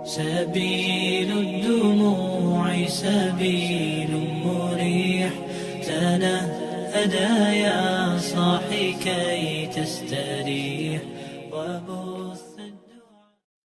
سبيل الدموع سبيل مريح تنهدى يا صاحي كي تستريح وبث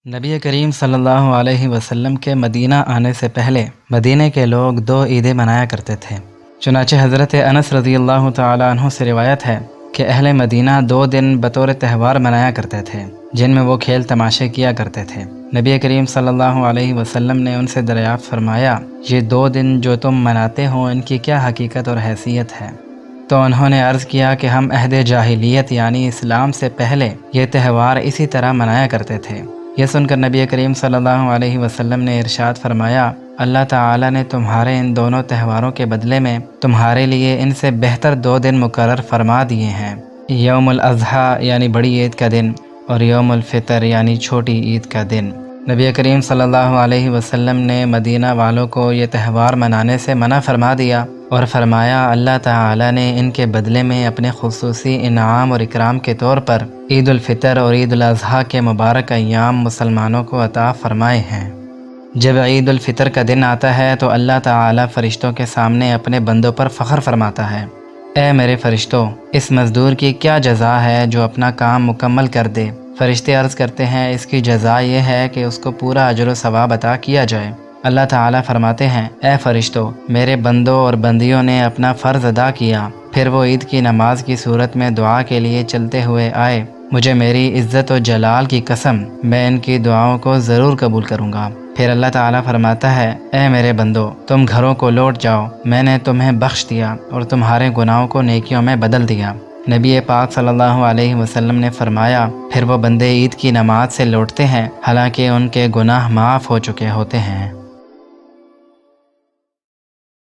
نبی کریم صلی اللہ علیہ وسلم کے مدینہ آنے سے پہلے مدینہ کے لوگ 2 عیدیں منایا کرتے تھے۔ چنانچہ حضرت انس رضی اللہ تعالیٰ عنہ سے روایت ہے کہ اہل مدینہ 2 دن بطور تہوار منایا کرتے تھے جن میں وہ کھیل تماشے کیا کرتے تھے۔ نبی کریم صلی اللہ علیہ وسلم نے ان سے دریافت فرمایا، یہ 2 دن جو تم مناتے ہو ان کی کیا حقیقت اور حیثیت ہے؟ تو انہوں نے عرض کیا کہ ہم عہد جاہلیت یعنی اسلام سے پہلے یہ تہوار اسی طرح منایا کرتے تھے۔ یہ سن کر نبی کریم صلی اللہ علیہ وسلم نے ارشاد فرمایا، اللہ تعالیٰ نے تمہارے ان دونوں تہواروں کے بدلے میں تمہارے لیے ان سے بہتر 2 دن مقرر فرما دیے ہیں، یوم الاضحیٰ یعنی بڑی عید کا دن اور یوم الفطر یعنی چھوٹی عید کا دن۔ نبی کریم صلی اللہ علیہ وسلم نے مدینہ والوں کو یہ تہوار منانے سے منع فرما دیا اور فرمایا، اللہ تعالیٰ نے ان کے بدلے میں اپنے خصوصی انعام اور اکرام کے طور پر عید الفطر اور عید الاضحیٰ کے مبارک ایام مسلمانوں کو عطا فرمائے ہیں۔ جب عید الفطر کا دن آتا ہے تو اللہ تعالیٰ فرشتوں کے سامنے اپنے بندوں پر فخر فرماتا ہے، اے میرے فرشتوں، اس مزدور کی کیا جزا ہے جو اپنا کام مکمل کر دے؟ فرشتے عرض کرتے ہیں، اس کی جزا یہ ہے کہ اس کو پورا اجر و ثواب عطا کیا جائے۔ اللہ تعالیٰ فرماتے ہیں، اے فرشتوں، میرے بندوں اور بندیوں نے اپنا فرض ادا کیا، پھر وہ عید کی نماز کی صورت میں دعا کے لیے چلتے ہوئے آئے، مجھے میری عزت و جلال کی قسم میں ان کی دعاؤں کو ضرور قبول کروں گا۔ پھر اللہ تعالیٰ فرماتا ہے، اے میرے بندو، تم گھروں کو لوٹ جاؤ، میں نے تمہیں بخش دیا اور تمہارے گناہوں کو نیکیوں میں بدل دیا۔ نبی پاک صلی اللہ علیہ وسلم نے فرمایا، پھر وہ بندے عید کی نماز سے لوٹتے ہیں حالانکہ ان کے گناہ معاف ہو چکے ہوتے ہیں۔